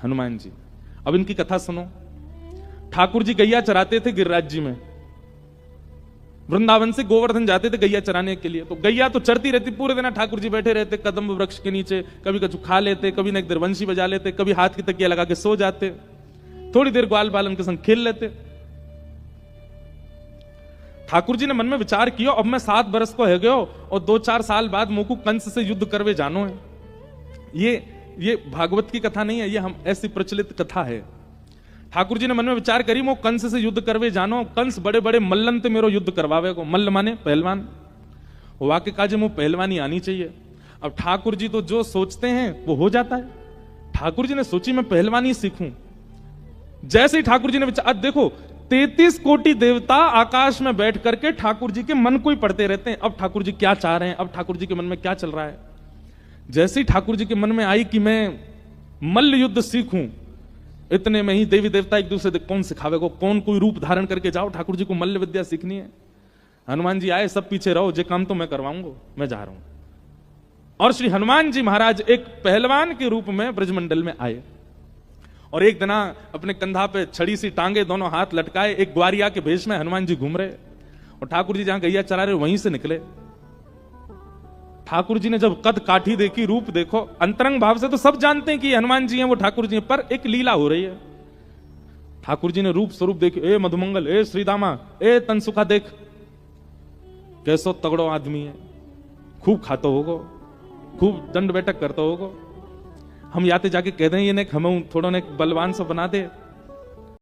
हनुमान जी। अब इनकी कथा सुनो। ठाकुर जी गैया चराते थे गिरिराज जी में, वृंदावन से गोवर्धन जाते थे गैया चराने के लिए। तो गैया तो चरती रहती, पूरे दिन ठाकुर जी बैठे रहते कदम्ब वृक्ष के नीचे, कभी कछु खा लेते, कभी न एक देर वंशी बजा लेते, कभी हाथ की तकिया लगा के सो जाते, थोड़ी देर ग्वाल बालन के संग खेल लेते। ठाकुर जी ने मन में विचार किया, अब मैं 7 बरस को है गयो और 2-4 साल बाद मुकु कंस से युद्ध करवे जानो है। ये भागवत की कथा नहीं है, ये हम ऐसी प्रचलित कथा है। ठाकुर जी ने मन में विचार करी, मो कंस से युद्ध करवे जानो, कंस बड़े बड़े मल्लन ते मेरो युद्ध करवावे को। मल्ल माने पहलवान, वाक्य काजे मो पहलवानी आनी चाहिए। अब ठाकुर जी तो जो सोचते हैं वो हो जाता है। ठाकुर जी ने सोची मैं पहलवानी सीखूं। जैसे ही ठाकुर जी ने विचार, देखो 33 कोटि देवता आकाश में बैठ करके ठाकुर जी के मन को ही पढ़ते रहते हैं। अब ठाकुर जी क्या चाह रहे हैं, अब ठाकुर जी के मन में क्या चल रहा है। जैसे ही ठाकुर जी के मन में आई कि मैं मल्ल युद्ध सीखूं, इतने में ही देवी देवता एक दूसरे कौन सिखावेगा, कौन कोई रूप धारण करके जाओ, ठाकुर जी को मल्ल विद्या सीखनी है। हनुमान जी आए, सब पीछे रहो, जे काम तो मैं करवाऊंगा, मैं जा रहा हूं। और श्री हनुमान जी महाराज एक पहलवान के रूप में ब्रजमंडल में आए और एक दिना अपने कंधा पे छड़ी सी टांगे, दोनों हाथ लटकाए, एक ग्वारिया के भेष में हनुमान जी घूम रहे और ठाकुर जी जहां गैया चरा रहे वहीं से निकले। ठाकुर जी ने जब कद काठी देखी, रूप देखो, अंतरंग भाव से तो सब जानते हैं कि हनुमान जी हैं, वो ठाकुर जी हैं, पर एक लीला हो रही है। ठाकुर जी ने रूप स्वरूप देखी, ए मधुमंगल, ए श्रीदामा, ए तनसुखा, देख कैसो तगड़ो आदमी है, खूब खातो होगो, खूब दंड बैठक करता होगो। हम याते जाके कह दें ये ने हमें थोड़ा ने बलवान से बना दे,